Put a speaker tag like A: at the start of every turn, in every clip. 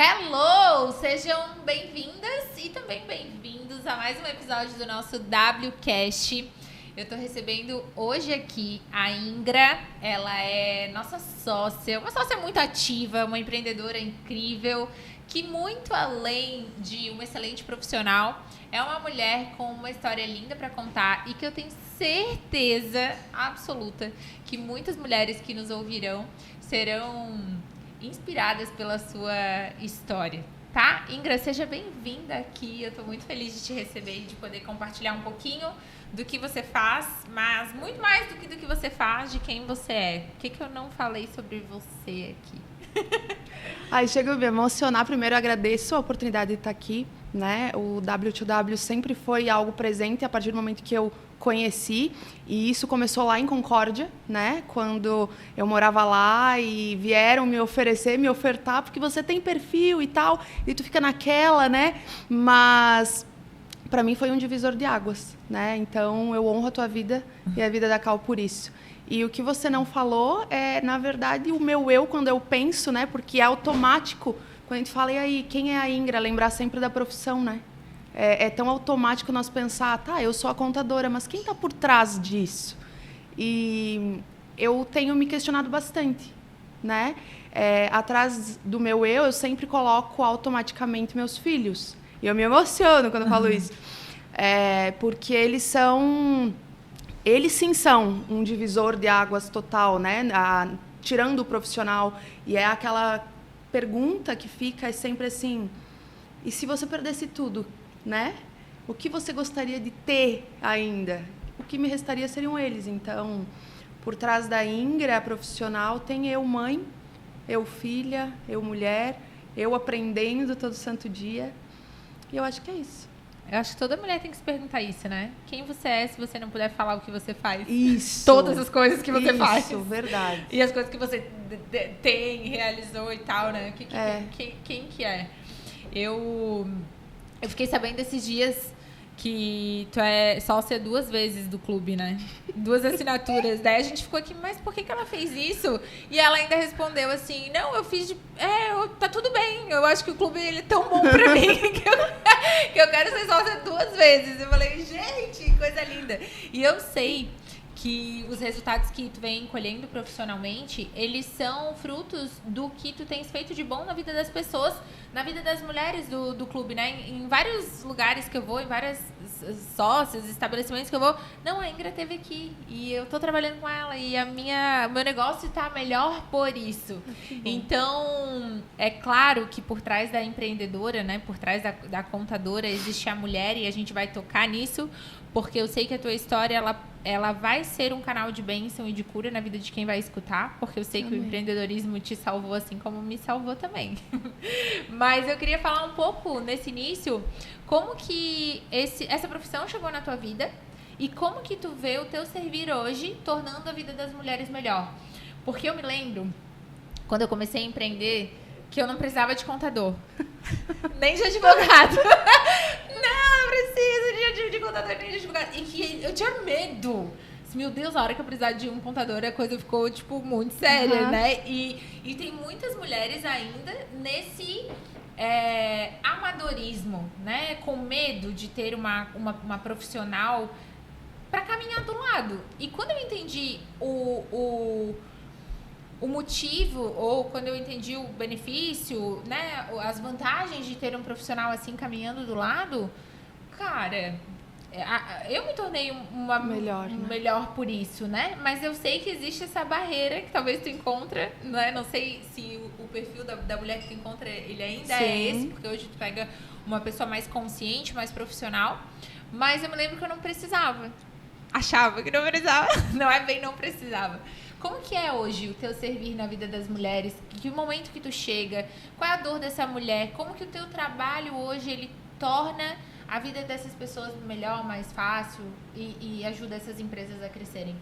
A: Hello! Sejam bem-vindas e também bem-vindos a mais um episódio do nosso WCast. Eu tô recebendo hoje aqui a Ingra. Ela é nossa sócia, uma sócia muito ativa, uma empreendedora incrível, que muito além de uma excelente profissional, é uma mulher com uma história linda para contar e que eu tenho certeza absoluta que muitas mulheres que nos ouvirão serão inspiradas pela sua história, tá? Ingra, seja bem-vinda aqui. Eu tô muito feliz de te receber e de poder compartilhar um pouquinho do que você faz, mas muito mais do que você faz, de quem você é. O que eu não falei sobre você aqui?
B: Ai, chega a me emocionar. Primeiro, eu agradeço a oportunidade de estar aqui, né? O W2W sempre foi algo presente a partir do momento que eu conheci, e isso começou lá em Concórdia, né? Quando eu morava lá e vieram me ofertar, porque você tem perfil e tal, e tu fica naquela, né? Mas para mim foi um divisor de águas, né? Então eu honro a tua vida e a vida da Cal por isso. E o que você não falou é, na verdade, o meu eu quando eu penso, né? Porque é automático quando a gente fala, e aí, quem é a Ingra? Lembrar sempre da profissão, né? É tão automático nós pensar, tá, eu sou a contadora, mas quem está por trás disso? E eu tenho me questionado bastante, né? Atrás do meu eu sempre coloco automaticamente meus filhos. E eu me emociono quando eu falo isso. Porque eles sim são um divisor de águas total, né? Tirando o profissional. E é aquela pergunta que fica sempre assim, e se você perdesse tudo, né? O que você gostaria de ter ainda? O que me restaria seriam eles. Então, por trás da Ingra, a profissional, tem eu mãe, eu filha, eu mulher, eu aprendendo todo santo dia. E eu acho que é isso.
A: Eu acho que toda mulher tem que se perguntar isso, né? Quem você é se você não puder falar o que você faz?
B: Isso.
A: Todas as coisas que você faz.
B: Isso, verdade.
A: E as coisas que você tem, realizou e tal, né? Quem que é? Eu fiquei sabendo esses dias que tu é sócia 2 vezes do clube, né? 2 assinaturas. Daí a gente ficou aqui, mas por que ela fez isso? E ela ainda respondeu assim, não, eu fiz tá tudo bem. Eu acho que o clube ele é tão bom pra mim que eu quero ser sócia 2 vezes. Eu falei, gente, coisa linda. E eu sei que os resultados que tu vem colhendo profissionalmente, eles são frutos do que tu tens feito de bom na vida das pessoas, na vida das mulheres do clube, né? Em vários lugares que eu vou, em várias sócias, estabelecimentos que eu vou, não, a Ingra esteve aqui e eu tô trabalhando com ela e o meu negócio tá melhor por isso. Então, é claro que por trás da empreendedora, né, por trás da contadora, existe a mulher e a gente vai tocar nisso, porque eu sei que a tua história, ela vai ser um canal de bênção e de cura na vida de quem vai escutar, porque eu sei que o empreendedorismo te salvou assim como me salvou também. Mas eu queria falar um pouco, nesse início, como que essa profissão chegou na tua vida e como que tu vê o teu servir hoje tornando a vida das mulheres melhor. Porque eu me lembro, quando eu comecei a empreender, que eu não precisava de contador, nem de advogado. Não preciso de contador nem de advogado. E que eu tinha medo. Meu Deus, a hora que eu precisar de um contador, a coisa ficou, tipo, muito séria, né? E tem muitas mulheres ainda nesse amadorismo, né? Com medo de ter uma profissional para caminhar do lado. E quando eu entendi o motivo, ou quando eu entendi o benefício, né, as vantagens de ter um profissional assim caminhando do lado, cara, eu me tornei uma melhor por isso, né? Mas eu sei que existe essa barreira que talvez tu encontra, né? Não sei se o perfil da mulher que tu encontra, ele ainda é esse, porque hoje tu pega uma pessoa mais consciente, mais profissional, mas eu me lembro que eu não precisava. Achava que não precisava. Não precisava. Como que é hoje o teu servir na vida das mulheres? Que momento que tu chega? Qual é a dor dessa mulher? Como que o teu trabalho hoje, ele torna a vida dessas pessoas melhor, mais fácil e ajuda essas empresas a crescerem?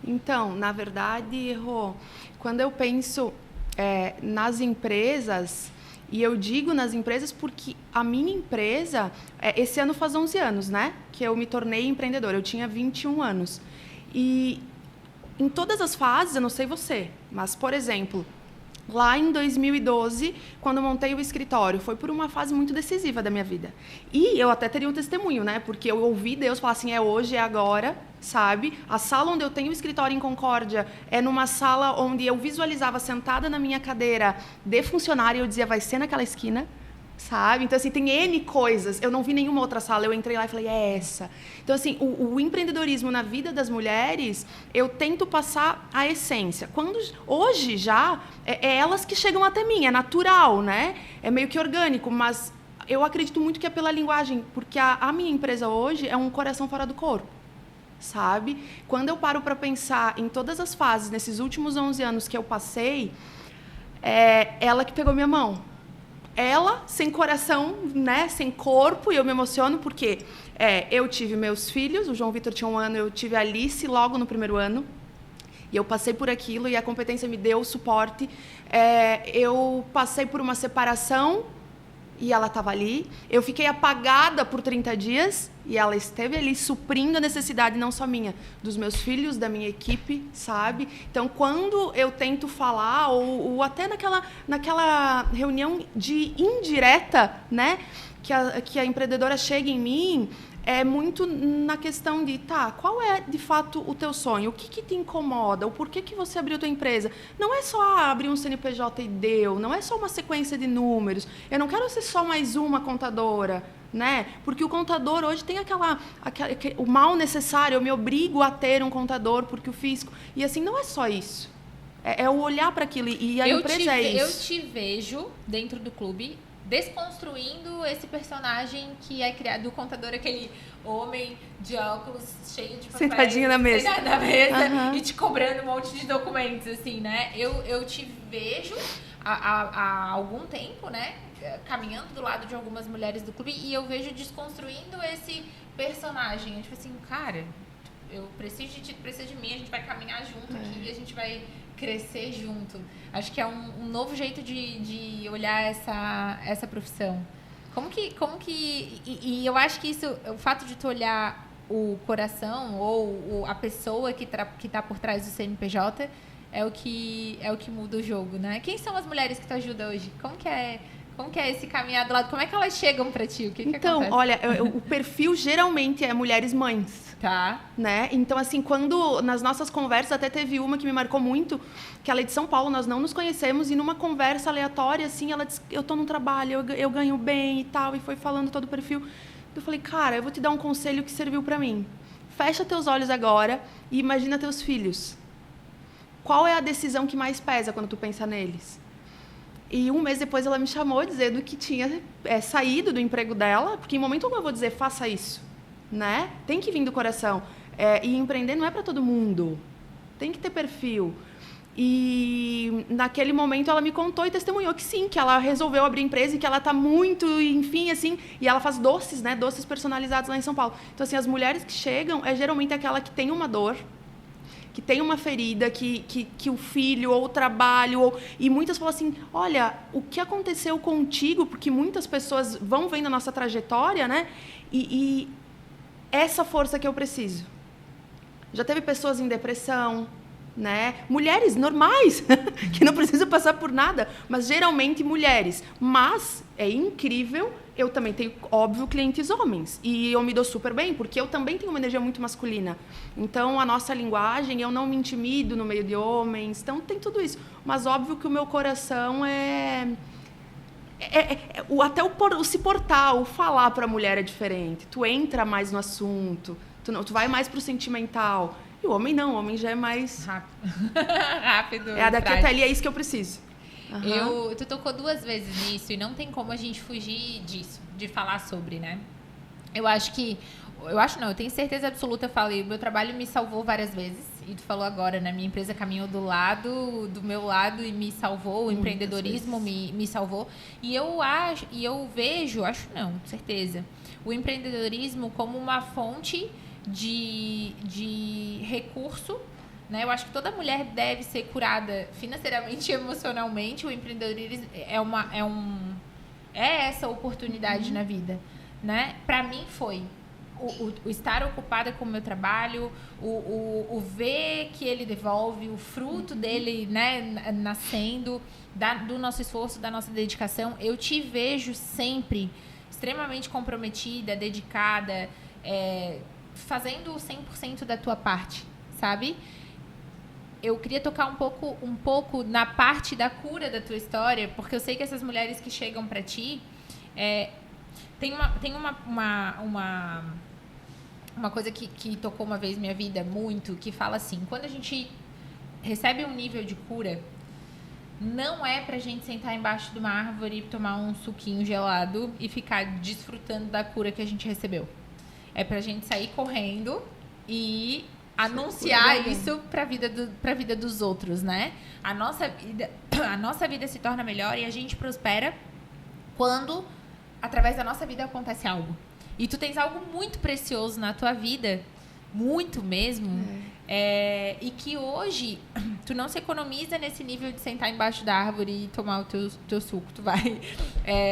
B: Então, na verdade, Rô, quando eu penso nas empresas, e eu digo nas empresas porque a minha empresa, esse ano faz 11 anos, né? Que eu me tornei empreendedora. Eu tinha 21 anos. E em todas as fases, eu não sei você, mas, por exemplo, lá em 2012, quando eu montei o escritório. Foi por uma fase muito decisiva da minha vida. E eu até teria um testemunho, né? Porque eu ouvi Deus falar assim, é hoje, é agora, sabe? A sala onde eu tenho o escritório em Concórdia é numa sala onde eu visualizava sentada na minha cadeira de funcionária e eu dizia, vai ser naquela esquina. Sabe? Então, assim, tem N coisas. Eu não vi nenhuma outra sala. Eu entrei lá e falei, é essa. Então, assim, o empreendedorismo na vida das mulheres, eu tento passar a essência. Hoje, já, é elas que chegam até mim. É natural, né? É meio que orgânico, mas eu acredito muito que é pela linguagem. Porque a minha empresa hoje é um coração fora do corpo. Sabe? Quando eu paro para pensar em todas as fases, nesses últimos 11 anos que eu passei, é ela que pegou minha mão. Ela, sem coração, né, sem corpo, e eu me emociono porque eu tive meus filhos, o João Vitor tinha 1 ano, eu tive a Alice logo no primeiro ano, e eu passei por aquilo, e a competência me deu o suporte. Eu passei por uma separação, e ela estava ali. Eu fiquei apagada por 30 dias, e ela esteve ali suprindo a necessidade, não só minha, dos meus filhos, da minha equipe, sabe? Então, quando eu tento falar, ou até naquela reunião de indireta, né, que a empreendedora chega em mim, é muito na questão de, qual é, de fato, o teu sonho? O que te incomoda? O porquê que você abriu a tua empresa? Não é só abrir um CNPJ e deu, não é só uma sequência de números. Eu não quero ser só mais uma contadora, né? Porque o contador hoje tem o mal necessário, eu me obrigo a ter um contador porque o fisco... E assim, não é só isso. É o olhar para aquilo, e a empresa é isso.
A: Eu te vejo dentro do clube desconstruindo esse personagem que é criado do contador, aquele homem de óculos cheio de papéis,
B: sentadinho na mesa,
A: e te cobrando um monte de documentos, assim, né? Eu te vejo há algum tempo, né? Caminhando do lado de algumas mulheres do clube, e eu vejo desconstruindo esse personagem. Tipo assim, cara, eu preciso de ti, tu precisa de mim, a gente vai caminhar junto aqui, a gente vai crescer junto. Acho que é um novo jeito de olhar essa profissão. Como que e eu acho que isso, o fato de tu olhar o coração ou a pessoa que tá por trás do CNPJ é o que muda o jogo, né? Quem são as mulheres que tu ajuda hoje? Como que é esse caminhar do lado? Como é que elas chegam pra ti? O que acontece?
B: Olha, o perfil geralmente é mulheres mães.
A: Tá.
B: Né? Então, assim, quando nas nossas conversas, até teve uma que me marcou muito, que ela é de São Paulo, nós não nos conhecemos, e numa conversa aleatória, assim, ela disse, eu tô no trabalho, eu ganho bem e tal, e foi falando todo o perfil. Eu falei, cara, eu vou te dar um conselho que serviu pra mim. Fecha teus olhos agora e imagina teus filhos. Qual é a decisão que mais pesa quando tu pensa neles? E 1 mês depois ela me chamou dizendo que tinha saído do emprego dela, porque em momento algum eu vou dizer, faça isso. Né? Tem que vir do coração. E empreender não é para todo mundo. Tem que ter perfil. E naquele momento ela me contou e testemunhou que sim, que ela resolveu abrir empresa e que ela está muito, enfim, assim, e ela faz doces, né? Doces personalizados lá em São Paulo. Então, assim, as mulheres que chegam geralmente aquela que tem uma dor, que tem uma ferida, que o filho ou o trabalho, e muitas falam assim, olha, o que aconteceu contigo, porque muitas pessoas vão vendo a nossa trajetória, né? E essa força que eu preciso. Já teve pessoas em depressão, né? Mulheres normais, que não precisam passar por nada, mas geralmente mulheres. Mas é incrível, eu também tenho, óbvio, clientes homens. E eu me dou super bem, porque eu também tenho uma energia muito masculina. Então, a nossa linguagem, eu não me intimido no meio de homens. Então, tem tudo isso. Mas óbvio que o meu coração até o se portar, o falar para a mulher é diferente. Tu entra mais no assunto, tu vai mais pro sentimental. E o homem não, o homem já é mais...
A: Rápido.
B: Daqui até ali é isso que eu preciso.
A: Tu tocou 2 vezes nisso e não tem como a gente fugir disso, de falar sobre, né? Eu tenho certeza absoluta, eu falei, o meu trabalho me salvou várias vezes. E tu falou agora, né? Minha empresa caminhou do meu lado e me salvou, o empreendedorismo me salvou. E eu vejo, certeza, o empreendedorismo como uma fonte de recurso, né? Eu acho que toda mulher deve ser curada financeiramente e emocionalmente. O empreendedorismo é essa oportunidade na vida, né? Pra mim foi. o estar ocupada com o meu trabalho, o ver que ele devolve, o fruto dele, né, nascendo, do nosso esforço, da nossa dedicação. Eu te vejo sempre extremamente comprometida, dedicada, fazendo 100% da tua parte, sabe? Eu queria tocar um pouco na parte da cura da tua história, porque eu sei que essas mulheres que chegam pra ti, tem uma coisa que tocou uma vez minha vida muito, que fala assim, quando a gente recebe um nível de cura, não é pra gente sentar embaixo de uma árvore e tomar um suquinho gelado e ficar desfrutando da cura que a gente recebeu. É pra gente sair correndo e anunciar isso pra vida dos outros, né? A nossa vida se torna melhor e a gente prospera quando, através da nossa vida, acontece algo. E tu tens algo muito precioso na tua vida, muito mesmo, e que hoje tu não se economiza nesse nível de sentar embaixo da árvore e tomar o teu suco. Tu vai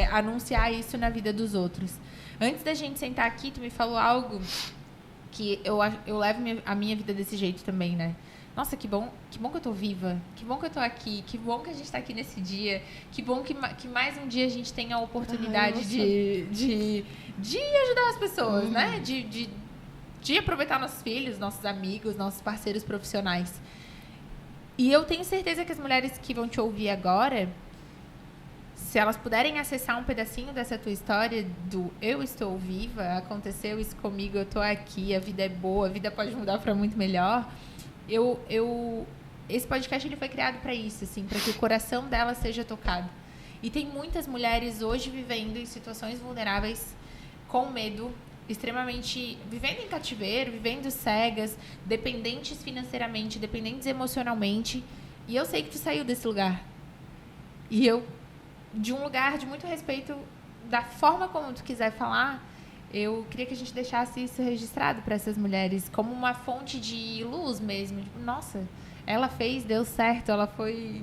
A: anunciar isso na vida dos outros. Antes da gente sentar aqui, tu me falou algo que eu levo a minha vida desse jeito também, né? Nossa, que bom que eu tô viva, que bom que eu tô aqui, que bom que a gente tá aqui nesse dia, que bom que mais um dia a gente tem a oportunidade de ajudar as pessoas, né? De aproveitar nossos filhos, nossos amigos, nossos parceiros profissionais. E eu tenho certeza que as mulheres que vão te ouvir agora, se elas puderem acessar um pedacinho dessa tua história do eu estou viva, aconteceu isso comigo, eu tô aqui, a vida é boa, a vida pode mudar para muito melhor. Esse podcast ele foi criado para isso, assim, para que o coração dela seja tocado. E tem muitas mulheres hoje vivendo em situações vulneráveis, com medo, extremamente vivendo em cativeiro, vivendo cegas, dependentes financeiramente, dependentes emocionalmente. E eu sei que tu saiu desse lugar. E eu, de um lugar de muito respeito, da forma como tu quiser falar, eu queria que a gente deixasse isso registrado para essas mulheres, como uma fonte de luz mesmo. Tipo, nossa, ela fez, deu certo, ela foi...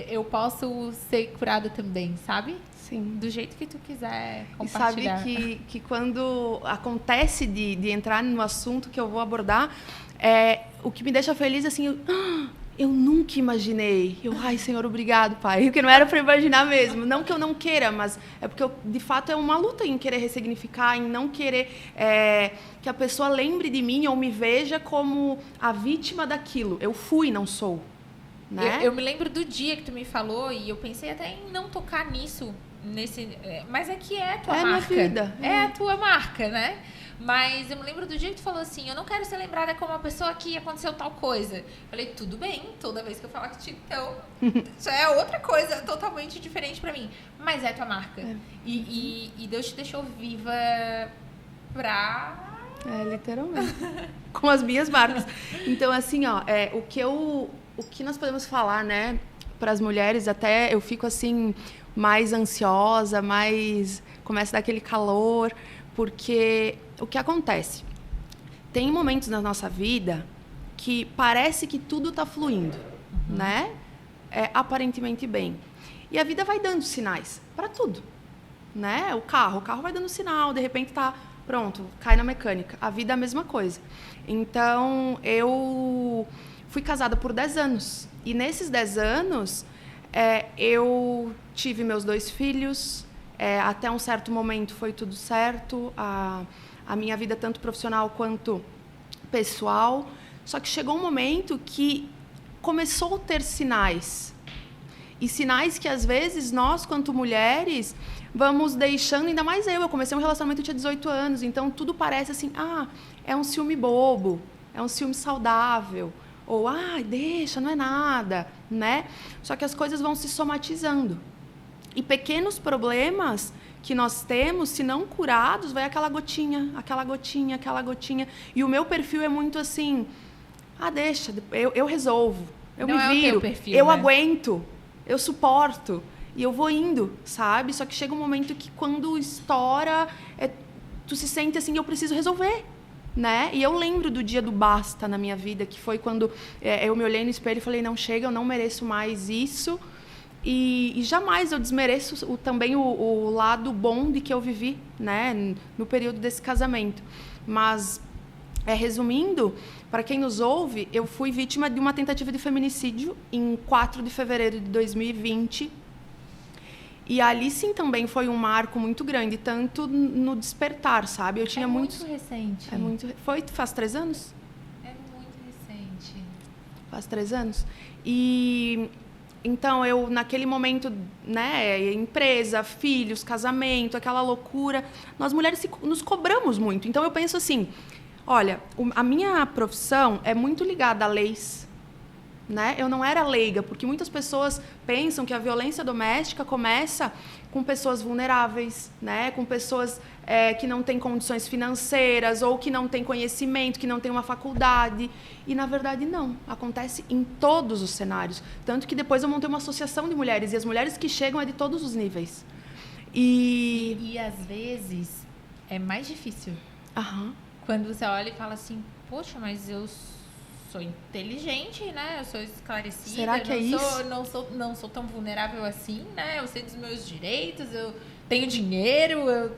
A: Eu posso ser curada também, sabe?
B: Sim.
A: Do jeito que tu quiser compartilhar.
B: E sabe que quando acontece de entrar no assunto que eu vou abordar, o que me deixa feliz, assim... Eu nunca imaginei. Ai, Senhor, obrigado, Pai. Porque não era para imaginar mesmo. Não que eu não queira, mas é porque, de fato, é uma luta em querer ressignificar, em não querer que a pessoa lembre de mim ou me veja como a vítima daquilo. Eu fui, não sou. Né?
A: Eu me lembro do dia que tu me falou e eu pensei até em não tocar nisso. Mas é que é a tua marca.
B: É a minha vida.
A: É a tua marca, né? Mas eu me lembro do dia que tu falou assim, eu não quero ser lembrada como uma pessoa que aconteceu tal coisa. Falei, tudo bem, toda vez que eu falar contigo, então, isso é outra coisa totalmente diferente pra mim. Mas é a tua marca. E Deus te deixou viva pra...
B: literalmente. Com as minhas marcas. Então, assim, ó, o que nós podemos falar, né, pras mulheres, até eu fico, assim, mais ansiosa, começa a dar aquele calor, porque... O que acontece? Tem momentos na nossa vida que parece que tudo está fluindo, né? Aparentemente bem. E a vida vai dando sinais para tudo, né? O carro vai dando sinal, de repente tá pronto, cai na mecânica. A vida é a mesma coisa. Então, eu fui casada por 10 anos. E nesses 10 anos, eu tive meus 2 filhos. Até um certo momento foi tudo certo. A minha vida, tanto profissional quanto pessoal. Só que chegou um momento que começou a ter sinais. E sinais que, às vezes, nós, quanto mulheres, vamos deixando, ainda mais eu. Eu comecei um relacionamento, eu tinha 18 anos, então tudo parece assim, é um ciúme bobo, é um ciúme saudável. Ou, deixa, não é nada, né? Só que as coisas vão se somatizando. E pequenos problemas que nós temos, se não curados, vai aquela gotinha, aquela gotinha, aquela gotinha. E o meu perfil é muito assim, deixa, eu resolvo, eu
A: não
B: me viro,
A: é o teu perfil,
B: eu
A: né?
B: aguento, eu suporto, e eu vou indo, sabe? Só que chega um momento que quando estoura, tu se sente assim, eu preciso resolver, né? E eu lembro do dia do basta na minha vida, que foi quando eu me olhei no espelho e falei, não chega, eu não mereço mais isso. E jamais eu desmereço também o lado bom de que eu vivi, né, no período desse casamento. Mas, resumindo, para quem nos ouve, eu fui vítima de uma tentativa de feminicídio em 4 de fevereiro de 2020. E ali, sim, também foi um marco muito grande, tanto no despertar, sabe? Eu tinha
A: muito recente.
B: Faz 3 anos?
A: É muito recente.
B: Faz 3 anos. E então eu, naquele momento, né, empresa, filhos, casamento, aquela loucura, nós mulheres nos cobramos muito. Então eu penso assim, olha, a minha profissão é muito ligada a leis, né? Eu não era leiga, porque muitas pessoas pensam que a violência doméstica começa com pessoas vulneráveis, né? Com pessoas que não têm condições financeiras ou que não têm conhecimento, que não têm uma faculdade. E, na verdade, não. Acontece em todos os cenários. Tanto que depois eu montei uma associação de mulheres, e as mulheres que chegam é de todos os níveis.
A: E às vezes, é mais difícil.
B: Aham.
A: Quando você olha e fala assim, poxa, mas eu sou inteligente, né? Eu sou esclarecida.
B: Será que isso?
A: Não sou tão vulnerável assim, né? Eu sei dos meus direitos, eu tenho dinheiro.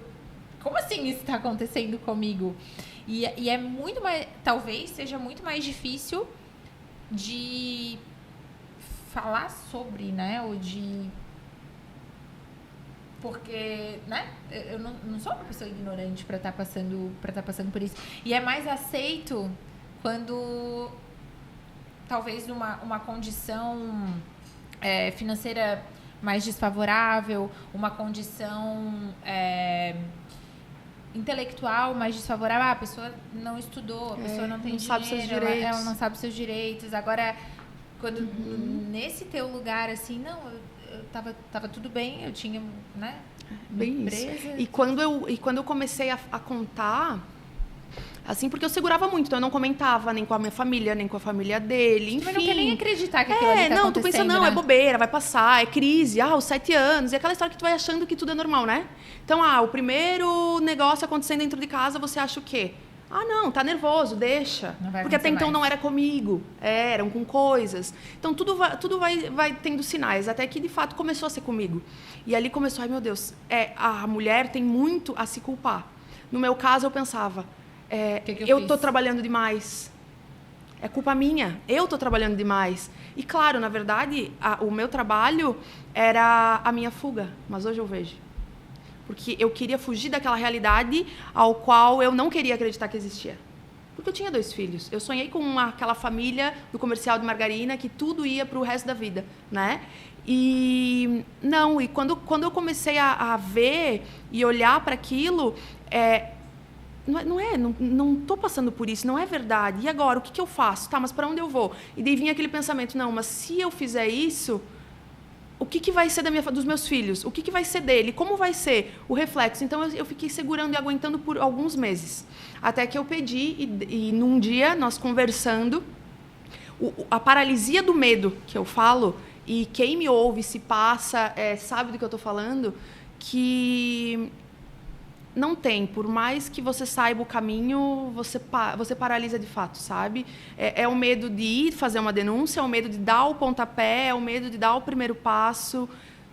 A: Como assim isso está acontecendo comigo? E é muito mais... Talvez seja muito mais difícil de falar sobre, né? Ou de... Porque, né? Eu não sou uma pessoa ignorante para estar passando por isso. E é mais aceito quando... talvez uma condição financeira mais desfavorável, uma condição intelectual mais desfavorável. A pessoa não estudou, a pessoa não tem dinheiro, ela não sabe seus direitos. Agora, quando nesse teu lugar, assim, não, eu tava tudo bem, eu tinha, né,
B: bem empresa. Isso. E quando eu comecei a contar... Assim, porque eu segurava muito, então eu não comentava nem com a minha família, nem com a família dele, enfim.
A: Mas não quer nem acreditar que aquilo ali tá acontecendo,
B: tu pensa, não, né? É bobeira, vai passar, é crise, os 7 anos, e aquela história que tu vai achando que tudo é normal, né? Então, o primeiro negócio acontecendo dentro de casa, você acha o quê? Não, tá nervoso, deixa. Porque até então não era comigo, eram com coisas. Então, tudo vai tendo sinais, até que, de fato, começou a ser comigo. E ali começou, ai meu Deus, a mulher tem muito a se culpar. No meu caso, eu pensava... eu estou trabalhando demais. É culpa minha. Eu estou trabalhando demais. E, claro, na verdade, o meu trabalho era a minha fuga. Mas hoje eu vejo. Porque eu queria fugir daquela realidade ao qual eu não queria acreditar que existia. Porque eu tinha 2 filhos. Eu sonhei com aquela família do comercial de margarina que tudo ia para o resto da vida, né? E quando eu comecei a ver e olhar para aquilo... Não estou passando por isso, não é verdade. E agora, o que eu faço? Tá, mas para onde eu vou? E daí vinha aquele pensamento, não, mas se eu fizer isso, o que vai ser dos meus filhos? O que vai ser dele? Como vai ser o reflexo? Então, eu fiquei segurando e aguentando por alguns meses. Até que eu pedi, e num dia, nós conversando, a paralisia do medo que eu falo, e quem me ouve, se passa, sabe do que eu estou falando, que... não tem, por mais que você saiba o caminho, você paralisa de fato, sabe? É o medo de ir fazer uma denúncia, é o medo de dar o pontapé, é o medo de dar o primeiro passo.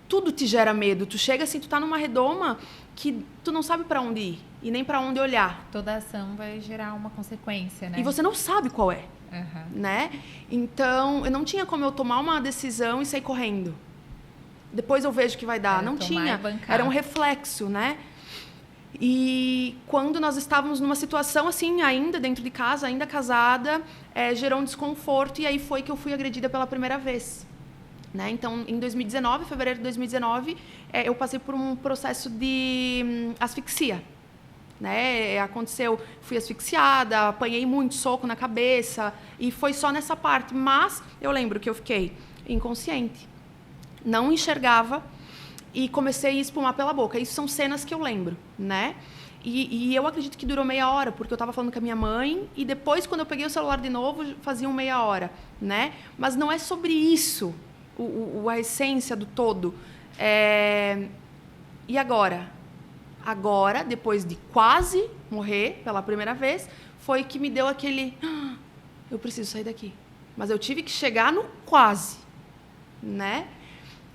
B: Tudo te gera medo. Tu chega assim, tu tá numa redoma que tu não sabe para onde ir e nem para onde olhar.
A: Toda ação vai gerar uma consequência, né?
B: E você não sabe qual é, né? Então, eu não tinha como eu tomar uma decisão e sair correndo. Depois eu vejo o que vai dar. Não tinha. Era um reflexo, né? E quando nós estávamos numa situação assim, ainda dentro de casa, ainda casada, gerou um desconforto e aí foi que eu fui agredida pela primeira vez. Né? Então, em 2019, fevereiro de 2019, eu passei por um processo de asfixia. Né? Aconteceu, fui asfixiada, apanhei muito soco na cabeça e foi só nessa parte. Mas eu lembro que eu fiquei inconsciente, não enxergava, e comecei a espumar pela boca. Isso são cenas que eu lembro, né? E eu acredito que durou meia hora, porque eu estava falando com a minha mãe, e depois, quando eu peguei o celular de novo, faziam meia hora, né? Mas não é sobre isso, a essência do todo. E agora? Agora, depois de quase morrer pela primeira vez, foi que me deu aquele... eu preciso sair daqui. Mas eu tive que chegar no quase, né?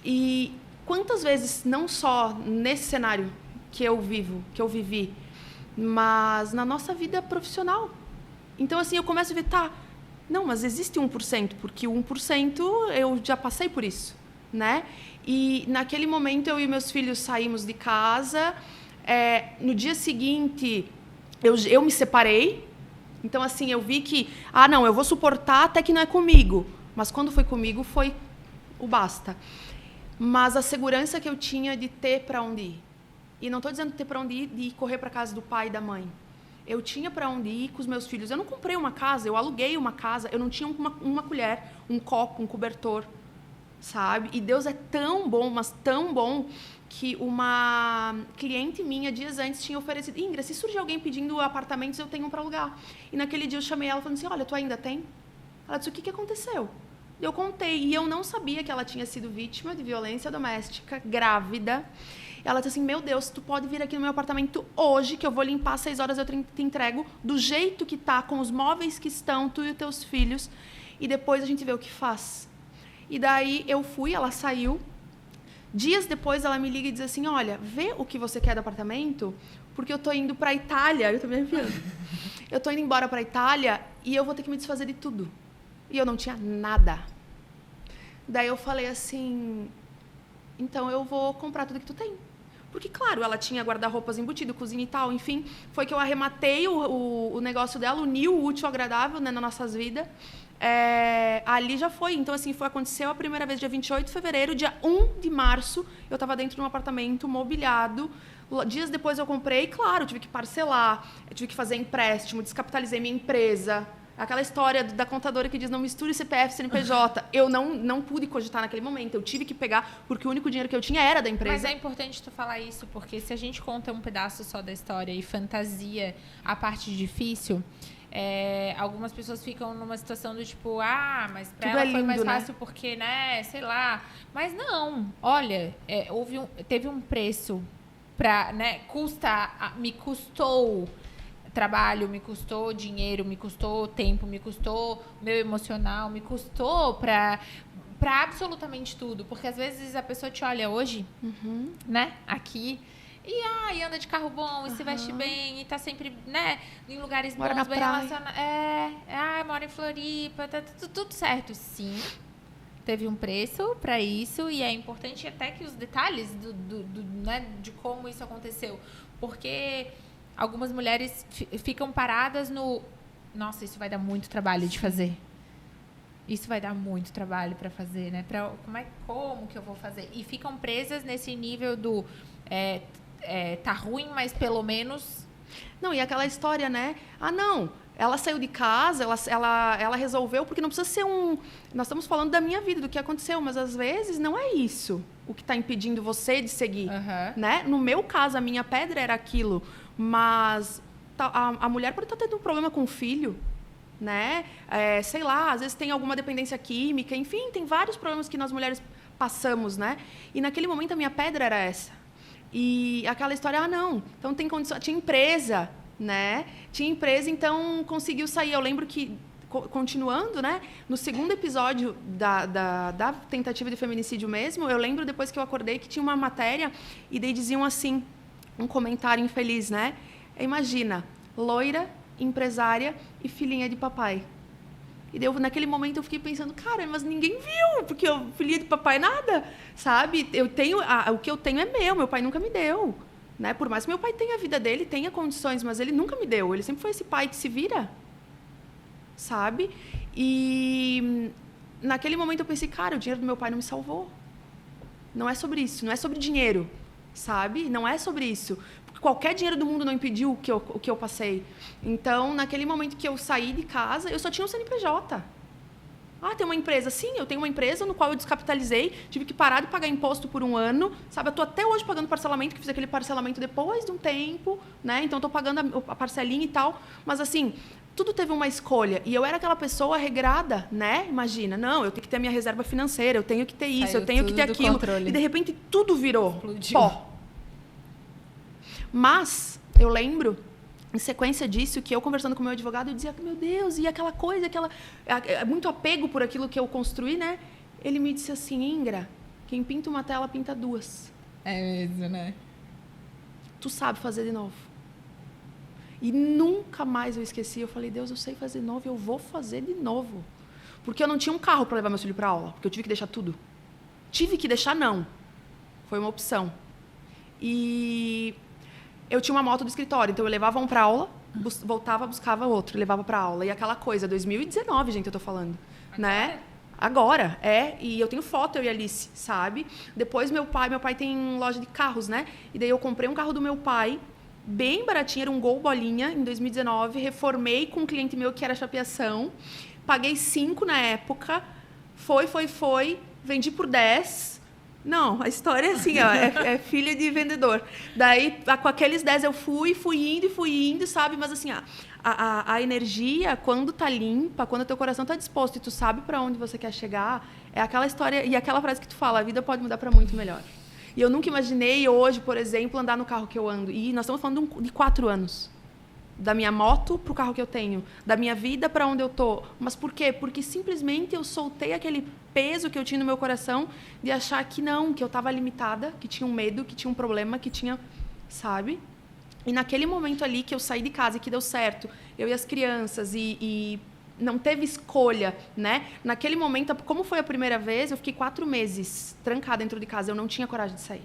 B: E quantas vezes, não só nesse cenário que eu vivi, mas na nossa vida profissional. Então, assim, eu começo a ver, não, mas existe 1%, porque o 1% eu já passei por isso, né? E naquele momento eu e meus filhos saímos de casa. No dia seguinte, eu me separei. Então, assim, eu vi que, não, eu vou suportar até que não é comigo. Mas quando foi comigo, foi o basta. Mas a segurança que eu tinha de ter para onde ir. E não estou dizendo ter para onde ir, de ir correr para a casa do pai e da mãe. Eu tinha para onde ir com os meus filhos. Eu não comprei uma casa, eu aluguei uma casa. Eu não tinha uma colher, um copo, um cobertor, sabe? E Deus é tão bom, mas tão bom, que uma cliente minha, dias antes, tinha oferecido: Ingrid, se surgir alguém pedindo apartamentos, eu tenho um para alugar. E naquele dia eu chamei ela falando assim: olha, tu ainda tem? Ela disse: o que aconteceu? Eu contei, e eu não sabia que ela tinha sido vítima de violência doméstica, grávida. Ela disse assim: meu Deus, tu pode vir aqui no meu apartamento hoje, que eu vou limpar, 6 horas eu te entrego, do jeito que tá, com os móveis que estão, tu e os teus filhos, e depois a gente vê o que faz. E daí eu fui, ela saiu. Dias depois ela me liga e diz assim: olha, vê o que você quer do apartamento, porque eu tô indo para a Itália. Eu tô me arrepiando. Eu tô indo embora para a Itália e eu vou ter que me desfazer de tudo. E eu não tinha nada. Daí eu falei assim: então eu vou comprar tudo que tu tem. Porque, claro, ela tinha guarda-roupas embutido, cozinha e tal, enfim. Foi que eu arrematei o negócio dela, uniu o útil ao agradável, né, nas nossas vidas. Ali já foi. Então, assim, aconteceu a primeira vez dia 28 de fevereiro, dia 1 de março, eu estava dentro de um apartamento mobiliado. Dias depois eu comprei, claro, tive que parcelar, tive que fazer empréstimo, descapitalizei minha empresa. Aquela história da contadora que diz: não misture CPF e CNPJ. Eu não pude cogitar naquele momento. Eu tive que pegar, porque o único dinheiro que eu tinha era da empresa.
A: Mas é importante tu falar isso, porque se a gente conta um pedaço só da história e fantasia a parte difícil, algumas pessoas ficam numa situação do tipo: mas pra ela foi mais fácil, né? Porque, né, sei lá. Mas não, olha, teve um preço pra, né, me custou trabalho, me custou dinheiro, me custou tempo, me custou meu emocional, me custou pra absolutamente tudo. Porque às vezes a pessoa te olha hoje, né, aqui, e anda de carro bom, e se veste bem, e tá sempre, né, em lugares bons, bem relacionado. Mora em Floripa, tá tudo certo. Sim, teve um preço para isso, e é importante até que os detalhes né, de como isso aconteceu. Porque algumas mulheres ficam paradas no: nossa, isso vai dar muito trabalho de fazer. Isso vai dar muito trabalho para fazer, né? Como que eu vou fazer? E ficam presas nesse nível do tá ruim, mas pelo menos...
B: Não, e aquela história, né? Não, ela saiu de casa, ela resolveu, porque não precisa ser Nós estamos falando da minha vida, do que aconteceu, mas às vezes não é isso o que está impedindo você de seguir, né? No meu caso, a minha pedra era aquilo. Mas a mulher pode estar tendo um problema com o filho, né? Sei lá, às vezes tem alguma dependência química, enfim, tem vários problemas que nós mulheres passamos, né? E naquele momento a minha pedra era essa. E aquela história: não, então tem condição, tinha empresa, né? Tinha empresa, então conseguiu sair. Eu lembro que, continuando, né? No segundo episódio da tentativa de feminicídio mesmo, eu lembro depois que eu acordei que tinha uma matéria e daí diziam assim, um comentário infeliz, né? Imagina, loira, empresária e filhinha de papai. E daí, naquele momento eu fiquei pensando: cara, mas ninguém viu, porque filhinha de papai nada, sabe? O que eu tenho é meu pai nunca me deu, né? Por mais que meu pai tenha a vida dele, tenha condições, mas ele nunca me deu. Ele sempre foi esse pai que se vira, sabe? E naquele momento eu pensei: cara, o dinheiro do meu pai não me salvou. Não é sobre isso, não é sobre dinheiro. Sabe? Não é sobre isso. Porque qualquer dinheiro do mundo não impediu o que eu passei. Então, naquele momento que eu saí de casa, eu só tinha um CNPJ. Tem uma empresa? Sim, eu tenho uma empresa no qual eu descapitalizei, tive que parar de pagar imposto por um ano, sabe? Eu estou até hoje pagando parcelamento, que fiz aquele parcelamento depois de um tempo, né? Então, estou pagando a parcelinha e tal. Mas, assim, tudo teve uma escolha. E eu era aquela pessoa regrada, né? Imagina, não, eu tenho que ter a minha reserva financeira, eu tenho que ter isso, eu tenho que ter aquilo. Controle. E, de repente, tudo virou pó. Mas eu lembro, em sequência disso, que eu conversando com o meu advogado, eu dizia: meu Deus, e aquela coisa, muito apego por aquilo que eu construí, né? Ele me disse assim: Ingrid, Quem pinta uma tela, pinta duas.
A: É mesmo, né?
B: Tu sabe fazer de novo. E nunca mais eu esqueci. Eu falei, Deus, eu sei fazer de novo, eu vou fazer de novo. Porque eu não tinha um carro para levar meu filho para aula, porque eu tive que deixar tudo. Tive que deixar, não. Foi uma opção. E eu tinha uma moto do escritório, então eu levava um para aula, voltava, buscava outro, levava para aula. E aquela coisa, 2019, gente, eu tô falando.
A: Agora?
B: Né? Agora, e eu tenho foto, eu e a Alice, sabe? Depois meu pai tem loja de carros, né? E daí eu comprei um carro do meu pai, bem baratinho, era um Gol bolinha, em 2019, reformei com um cliente meu que era chapeação, paguei 5 na época, foi, vendi por 10. Não, a história é assim, ó, é filha de vendedor. Daí, com aqueles 10 eu fui indo, sabe? Mas assim, a energia, quando tá limpa, quando o teu coração tá disposto e tu sabe para onde você quer chegar, é aquela história e aquela frase que tu fala, a vida pode mudar para muito melhor. E eu nunca imaginei hoje, por exemplo, andar no carro que eu ando. E nós estamos falando de 4 anos. Da minha moto pro carro que eu tenho, da minha vida para onde eu tô. Mas por quê? Porque simplesmente eu soltei aquele peso que eu tinha no meu coração de achar que não, que eu estava limitada, que tinha um medo, que tinha um problema, que tinha, sabe? E naquele momento ali que eu saí de casa e que deu certo, eu e as crianças e não teve escolha, né? Naquele momento, como foi a primeira vez, eu fiquei 4 meses trancada dentro de casa, eu não tinha coragem de sair.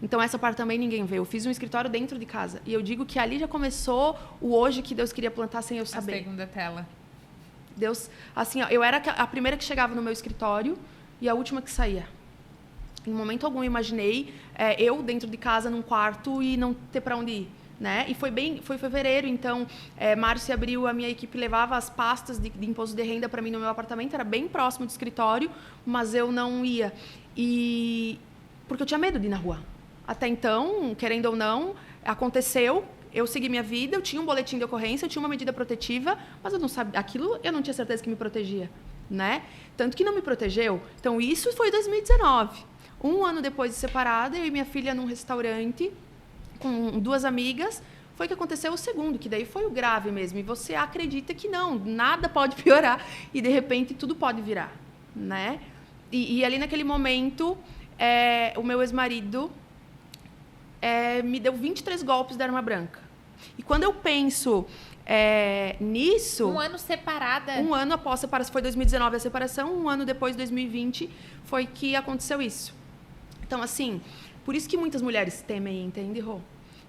B: Então, essa parte também ninguém vê. Eu fiz um escritório dentro de casa. E eu digo que ali já começou o hoje que Deus queria plantar sem eu saber.
A: A segunda tela.
B: Deus, assim, ó, eu era a primeira que chegava no meu escritório e a última que saía. Em momento algum eu imaginei eu dentro de casa num quarto e não ter para onde ir, né? E foi fevereiro, então março e abril a minha equipe levava as pastas de imposto de renda para mim no meu apartamento, era bem próximo do escritório, mas eu não ia. Porque eu tinha medo de ir na rua. Até então, querendo ou não, aconteceu, eu segui minha vida, eu tinha um boletim de ocorrência, eu tinha uma medida protetiva, mas eu não sabia, aquilo eu não tinha certeza que me protegia, né? Tanto que não me protegeu. Então, isso foi 2019. 1 ano depois de separada, eu e minha filha num restaurante com 2 amigas, foi que aconteceu o segundo, que daí foi o grave mesmo. E você acredita que não, nada pode piorar e, de repente, tudo pode virar, né? E ali naquele momento, o meu ex-marido me deu 23 golpes de arma branca. E quando eu penso nisso...
A: 1 ano separada?
B: 1 ano após a separação, foi 2019 a separação, 1 ano depois, 2020, foi que aconteceu isso. Então, assim, por isso que muitas mulheres temem, entende, Rô?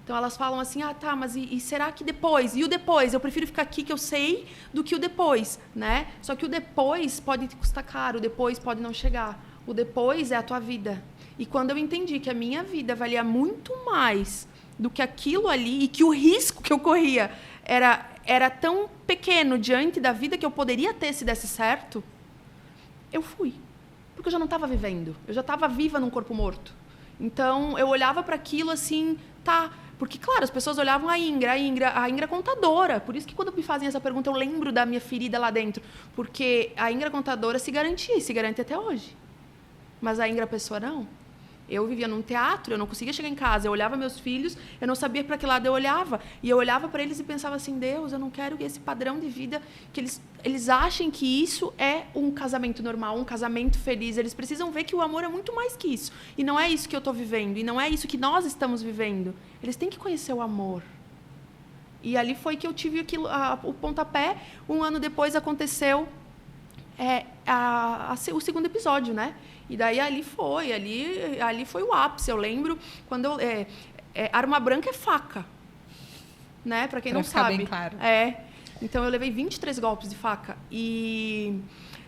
B: Então, elas falam assim, tá, mas e será que depois? E o depois? Eu prefiro ficar aqui que eu sei do que o depois, né? Só que o depois pode te custar caro, o depois pode não chegar. O depois é a tua vida. E quando eu entendi que a minha vida valia muito mais do que aquilo ali e que o risco que eu corria era tão pequeno diante da vida que eu poderia ter se desse certo, eu fui. Porque eu já não estava vivendo. Eu já estava viva num corpo morto. Então, eu olhava para aquilo assim, tá... Porque, claro, as pessoas olhavam a Ingra contadora. Por isso que quando me fazem essa pergunta, eu lembro da minha ferida lá dentro. Porque a Ingra contadora se garantia, e se garante até hoje. Mas a Ingra pessoa não. Eu vivia num teatro, eu não conseguia chegar em casa. Eu olhava meus filhos, eu não sabia para que lado eu olhava. E eu olhava para eles e pensava assim, Deus, eu não quero esse padrão de vida, que eles achem que isso é um casamento normal, um casamento feliz. Eles precisam ver que o amor é muito mais que isso. E não é isso que eu estou vivendo, e não é isso que nós estamos vivendo. Eles têm que conhecer o amor. E ali foi que eu tive o pontapé. 1 ano depois aconteceu o segundo episódio, né? E daí ali foi o ápice. Eu lembro quando arma branca é faca, né? Para quem não sabe.
A: Bem claro.
B: Então eu levei 23 golpes de faca e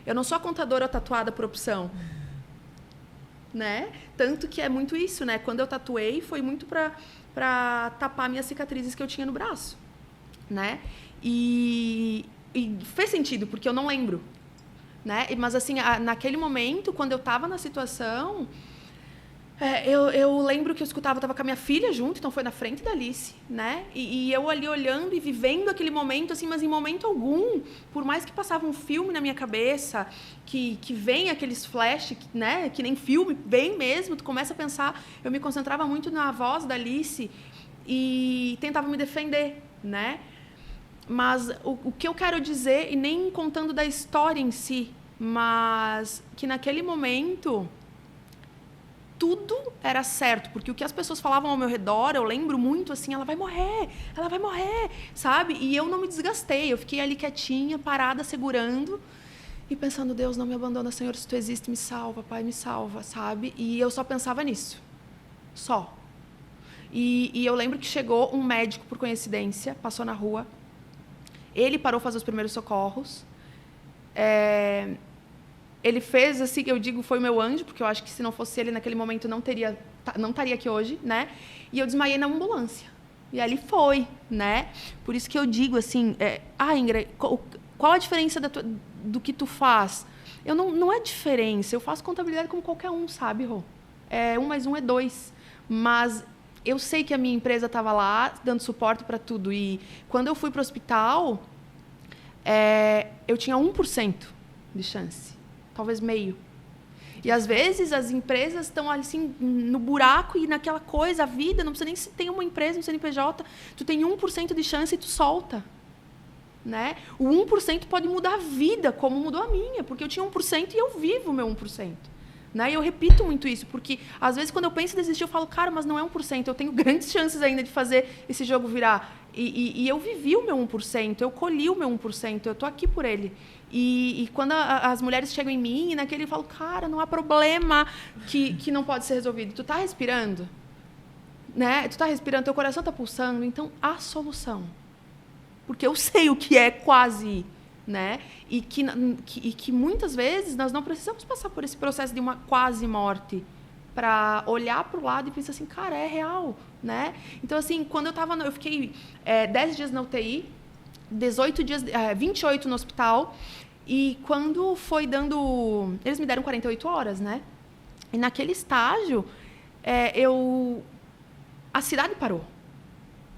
B: eu não sou a contadora tatuada por opção, né? Tanto que é muito isso, né? Quando eu tatuei foi muito para tapar minhas cicatrizes que eu tinha no braço, né? E fez sentido porque eu não lembro. Né? Mas, assim, naquele momento, quando eu estava na situação, eu lembro que eu escutava, eu estava com a minha filha junto, então foi na frente da Alice, né? E eu ali olhando e vivendo aquele momento, assim, mas em momento algum, por mais que passava um filme na minha cabeça, que vem aqueles flash, né? Que nem filme, vem mesmo, tu começa a pensar, eu me concentrava muito na voz da Alice e tentava me defender, né? Mas o que eu quero dizer, e nem contando da história em si, mas que naquele momento tudo era certo, porque o que as pessoas falavam ao meu redor, eu lembro muito assim, ela vai morrer, sabe? E eu não me desgastei, eu fiquei ali quietinha, parada, segurando e pensando, Deus, não me abandona, Senhor, se tu existe, me salva, Pai, me salva, sabe? E eu só pensava nisso, só. E eu lembro que chegou um médico, por coincidência, passou na rua, ele parou fazer os primeiros socorros, ele fez, assim, eu digo, foi o meu anjo, porque eu acho que se não fosse ele naquele momento não estaria aqui hoje, né? E eu desmaiei na ambulância. E ali foi, né? Por isso que eu digo assim, Ingrid, qual a diferença do que tu faz? Não é diferença, eu faço contabilidade como qualquer um, sabe, Rô? 1 mais 1 é 2. Mas eu sei que a minha empresa estava lá dando suporte para tudo. E quando eu fui para o hospital, eu tinha 1% de chance. Talvez meio. E, às vezes, as empresas estão assim, no buraco e naquela coisa, a vida, não precisa nem se tem uma empresa, um CNPJ, tu tem 1% de chance e tu solta. Né? O 1% pode mudar a vida, como mudou a minha, porque eu tinha 1% e eu vivo o meu 1%. Né? E eu repito muito isso, porque, às vezes, quando eu penso em desistir, eu falo, cara, mas não é 1%, eu tenho grandes chances ainda de fazer esse jogo virar. E eu vivi o meu 1%, eu colhi o meu 1%, eu estou aqui por ele. E quando as mulheres chegam em mim, naquele eu falo, cara, não há problema que não pode ser resolvido. Tu está respirando? Né? Tu está respirando, teu coração está pulsando, então há solução. Porque eu sei o que é quase, né? E que muitas vezes nós não precisamos passar por esse processo de uma quase morte para olhar para o lado e pensar assim, cara, é real, né? Então, assim, quando eu fiquei 10 dias na UTI, 28 no hospital, e quando foi dando... Eles me deram 48 horas, né? E naquele estágio, a cidade parou.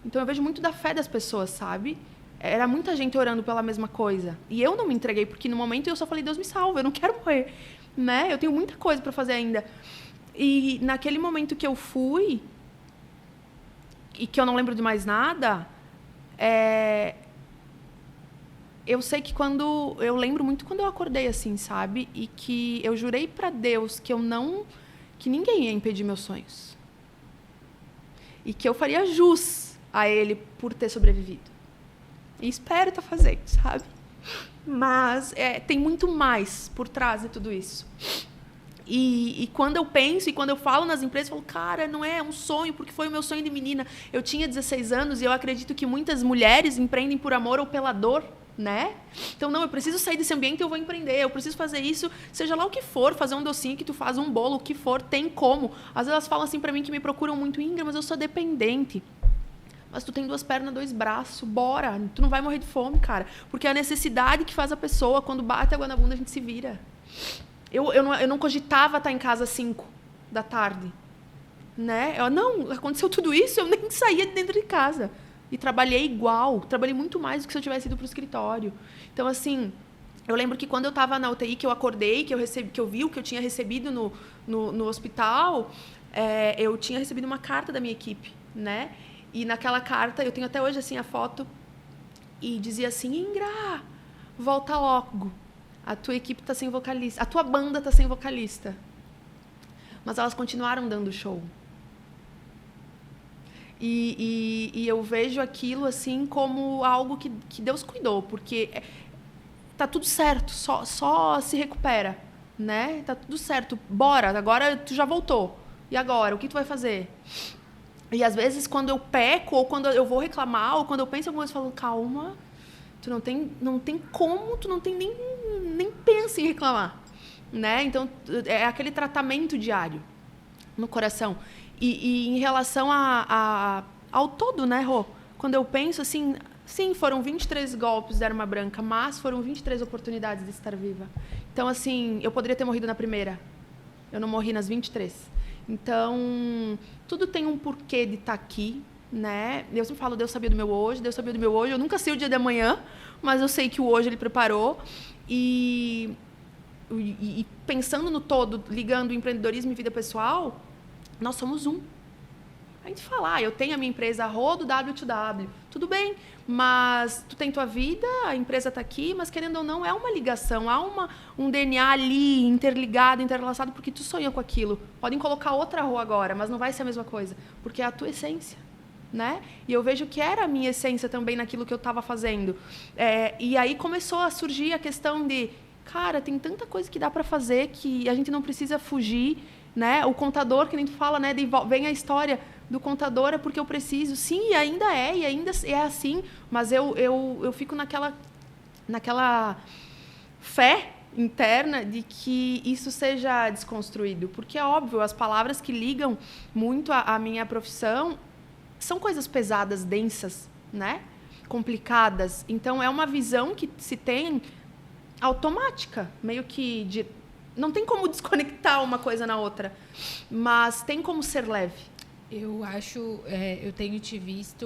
B: Então, eu vejo muito da fé das pessoas, sabe? Era muita gente orando pela mesma coisa. E eu não me entreguei, porque no momento eu só falei, Deus me salva, eu não quero morrer. Né? Eu tenho muita coisa para fazer ainda. E naquele momento que eu fui, e que eu não lembro de mais nada, eu sei que eu lembro muito quando eu acordei assim, sabe? E que eu jurei para Deus que ninguém ia impedir meus sonhos. E que eu faria jus a Ele por ter sobrevivido. E espero estar fazendo, sabe? Mas tem muito mais por trás de tudo isso. E quando eu penso e quando eu falo nas empresas, eu falo, cara, não é um sonho, porque foi o meu sonho de menina. Eu tinha 16 anos e eu acredito que muitas mulheres empreendem por amor ou pela dor, né? Então, não, eu preciso sair desse ambiente e eu vou empreender. Eu preciso fazer isso, seja lá o que for, fazer um docinho que tu faz, um bolo, o que for, tem como. Às vezes elas falam assim pra mim que me procuram muito, Ingrid, mas eu sou dependente. Mas tu tem 2 pernas, 2 braços, bora. Tu não vai morrer de fome, cara. Porque é a necessidade que faz a pessoa, quando bate a água na bunda, a gente se vira. Eu não cogitava estar em casa às 5 da tarde. Né? Não, aconteceu tudo isso, eu nem saía de dentro de casa. E trabalhei igual. Trabalhei muito mais do que se eu tivesse ido para o escritório. Então, assim, eu lembro que quando eu estava na UTI, que eu acordei, que eu vi o que eu tinha recebido no hospital, eu tinha recebido uma carta da minha equipe, né? E naquela carta, eu tenho até hoje assim a foto, e dizia assim, Ingrid, volta logo. A tua equipe está sem vocalista. A tua banda está sem vocalista. Mas elas continuaram dando show. E eu vejo aquilo assim como algo que Deus cuidou, porque tá tudo certo, só se recupera, né? Tá tudo certo, bora, agora tu já voltou. E agora, o que tu vai fazer? E às vezes quando eu peco, ou quando eu vou reclamar, ou quando eu penso em alguma coisa, eu falo, calma, tu não tem como, tu não tem nem pensa em reclamar, né? Então é aquele tratamento diário no coração. E em relação ao todo, né, Rô? Quando eu penso assim, sim, foram 23 golpes da arma branca, mas foram 23 oportunidades de estar viva. Então, assim, eu poderia ter morrido na primeira. Eu não morri nas 23. Então, tudo tem um porquê de estar aqui, né? Eu sempre falo, Deus sabia do meu hoje, Deus sabia do meu hoje. Eu nunca sei o dia de amanhã, mas eu sei que o hoje Ele preparou. E pensando no todo, ligando empreendedorismo e vida pessoal, nós somos um. A gente fala, eu tenho a minha empresa Rodo W2W. Tudo bem, mas tu tem tua vida, a empresa está aqui, mas querendo ou não, é uma ligação, há um DNA ali interligado, interlaçado, porque tu sonha com aquilo. Podem colocar outra rua agora, mas não vai ser a mesma coisa, porque é a tua essência. Né? E eu vejo que era a minha essência também naquilo que eu estava fazendo. E aí começou a surgir a questão de, cara, tem tanta coisa que dá para fazer que a gente não precisa fugir, né? O contador, que nem tu fala, né? Vem a história do contador, é porque eu preciso. Sim, e ainda é assim, mas eu fico naquela fé interna de que isso seja desconstruído. Porque é óbvio, as palavras que ligam muito à minha profissão são coisas pesadas, densas, né? Complicadas. Então, é uma visão que se tem automática, meio que... Não tem como desconectar uma coisa na outra, mas tem como ser leve.
A: Eu acho, eu tenho visto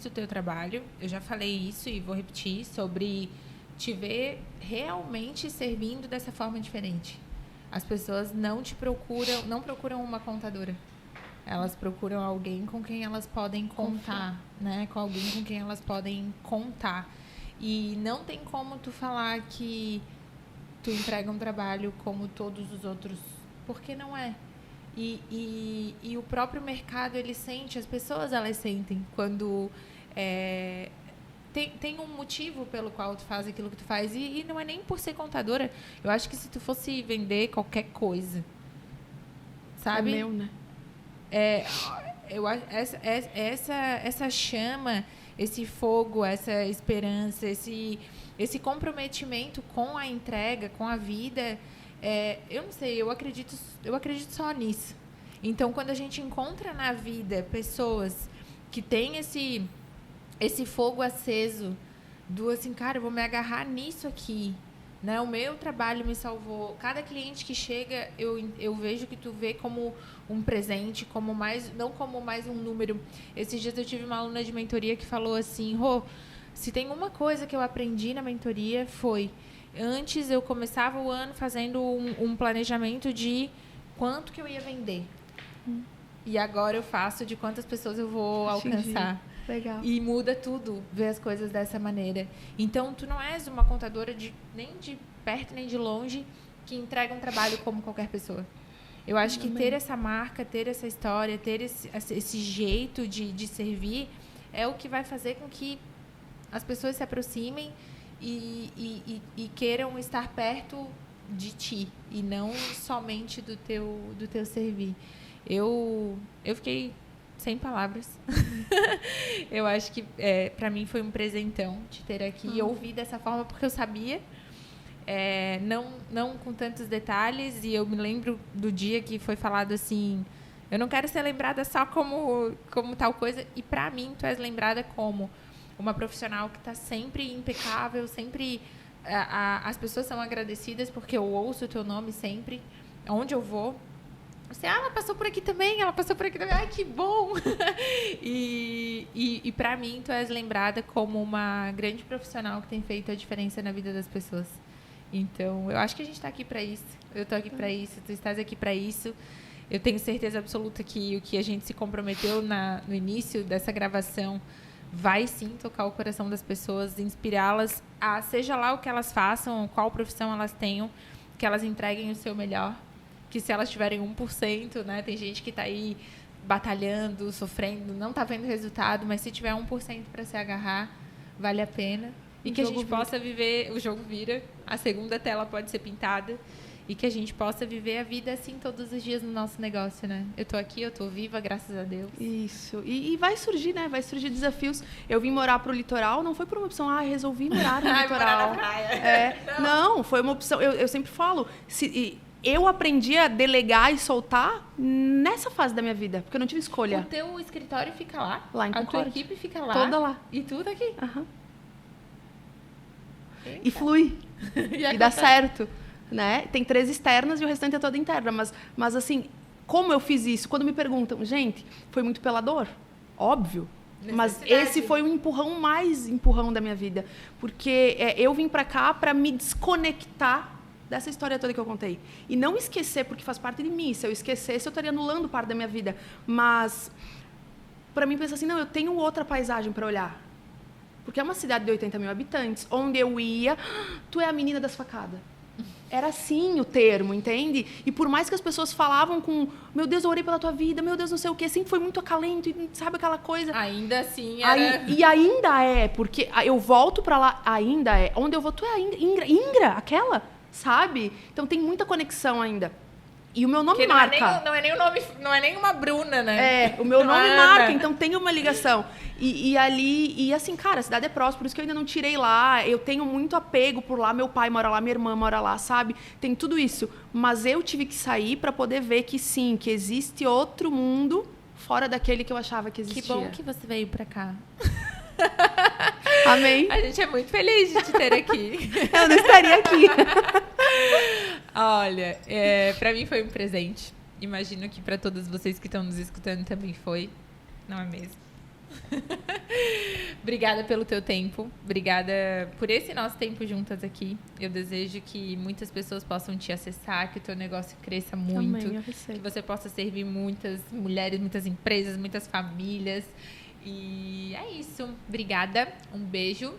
A: o teu trabalho, eu já falei isso e vou repetir, sobre te ver realmente servindo dessa forma diferente. As pessoas não procuram uma contadora. Elas procuram alguém com quem elas podem contar, né? Com alguém com quem elas podem contar. E não tem como tu falar que tu entrega um trabalho como todos os outros, porque não é. E o próprio mercado, ele sente, as pessoas, elas sentem quando tem um motivo pelo qual tu faz aquilo que tu faz. E não é nem por ser contadora. Eu acho que se tu fosse vender qualquer coisa, sabe?
B: É meu, né?
A: Essa chama, esse fogo, essa esperança, esse comprometimento com a entrega, com a vida... eu não sei, eu acredito só nisso. Então, quando a gente encontra na vida pessoas que têm esse fogo aceso do assim, cara, eu vou me agarrar nisso aqui, né? O meu trabalho me salvou. Cada cliente que chega, eu vejo que tu vê como um presente, não como mais um número. Esses dias eu tive uma aluna de mentoria que falou assim, Rô, se tem uma coisa que eu aprendi na mentoria foi... Antes, eu começava o ano fazendo um planejamento de quanto que eu ia vender. E agora eu faço de quantas pessoas eu vou alcançar.
B: Legal.
A: E muda tudo, ver as coisas dessa maneira. Então, tu não és uma contadora nem de perto nem de longe que entrega um trabalho como qualquer pessoa. Eu acho que ter essa marca, ter essa história, ter esse jeito de servir é o que vai fazer com que as pessoas se aproximem e queiram estar perto de ti e não somente do teu servir. Eu fiquei sem palavras. Eu acho que para mim foi um presentão te ter aqui e ouvir dessa forma, porque eu sabia, não com tantos detalhes, e eu me lembro do dia que foi falado assim, eu não quero ser lembrada só como tal coisa, e para mim tu és lembrada como uma profissional que está sempre impecável, sempre... as pessoas são agradecidas porque eu ouço o teu nome sempre, onde eu vou. Você, ela passou por aqui também, ai, que bom! E para mim, tu és lembrada como uma grande profissional que tem feito a diferença na vida das pessoas. Então, eu acho que a gente está aqui para isso. Eu estou aqui para isso, tu estás aqui para isso. Eu tenho certeza absoluta que o que a gente se comprometeu no início dessa gravação vai sim tocar o coração das pessoas, inspirá-las a, seja lá o que elas façam, qual profissão elas tenham, que elas entreguem o seu melhor, que se elas tiverem 1%, né, tem gente que está aí batalhando, sofrendo, não está vendo resultado, mas se tiver 1% para se agarrar, vale a pena. E que a gente possa viver, o jogo vira, a segunda tela pode ser pintada, e que a gente possa viver a vida assim todos os dias no nosso negócio, né? Eu tô aqui, eu tô viva, graças a Deus.
B: Isso. E vai surgir, né? Vai surgir desafios. Eu vim morar pro litoral, não foi por uma opção, resolvi morar no litoral.
A: Morar na praia.
B: Não, foi uma opção. Eu sempre falo, eu aprendi a delegar e soltar nessa fase da minha vida, porque eu não tive escolha.
A: O teu escritório fica lá?
B: Lá em Concórdia.
A: A tua equipe fica lá?
B: Toda lá.
A: E tudo aqui?
B: Aham. E flui. E dá certo. Né? Tem 3 externas e o restante é toda interna. Mas assim, como eu fiz isso? Quando me perguntam, gente, foi muito pela dor? Óbvio. Mas esse foi um empurrão da minha vida. Porque eu vim pra cá pra me desconectar dessa história toda que eu contei. E não esquecer, porque faz parte de mim. Se eu esquecesse, eu estaria anulando parte da minha vida. Mas, para mim, pensar assim, não, eu tenho outra paisagem para olhar. Porque é uma cidade de 80 mil habitantes, onde eu ia, tu é a menina das facadas. Era assim o termo, entende? E por mais que as pessoas falavam com, meu Deus, eu orei pela tua vida, meu Deus, não sei o quê, sempre foi muito acalento, sabe aquela coisa?
A: Ainda assim era...
B: E ainda é, porque eu volto pra lá, ainda é. Onde eu vou, tu é a Ingra, aquela, sabe? Então tem muita conexão ainda. E o meu nome marca.
A: Não é nem o nome, não é nem uma Bruna, né?
B: É, o meu nome marca, então tem uma ligação. E ali, e assim, cara, a cidade é próxima, por isso que eu ainda não tirei lá. Eu tenho muito apego por lá, meu pai mora lá, minha irmã mora lá, sabe? Tem tudo isso. Mas eu tive que sair para poder ver que sim, que existe outro mundo fora daquele que eu achava que existia.
A: Que bom que você veio pra cá.
B: Amém.
A: A gente é muito feliz de te ter aqui.
B: Eu não estaria aqui.
A: Olha, pra mim foi um presente. Imagino que pra todos vocês que estão nos escutando também foi. Não é mesmo? Obrigada pelo teu tempo. Obrigada por esse nosso tempo juntas aqui. Eu desejo que muitas pessoas possam te acessar, que o teu negócio cresça muito.
B: Amém, eu recebo.
A: Que você possa servir muitas mulheres, muitas empresas, muitas famílias. E é isso. Obrigada. Um beijo.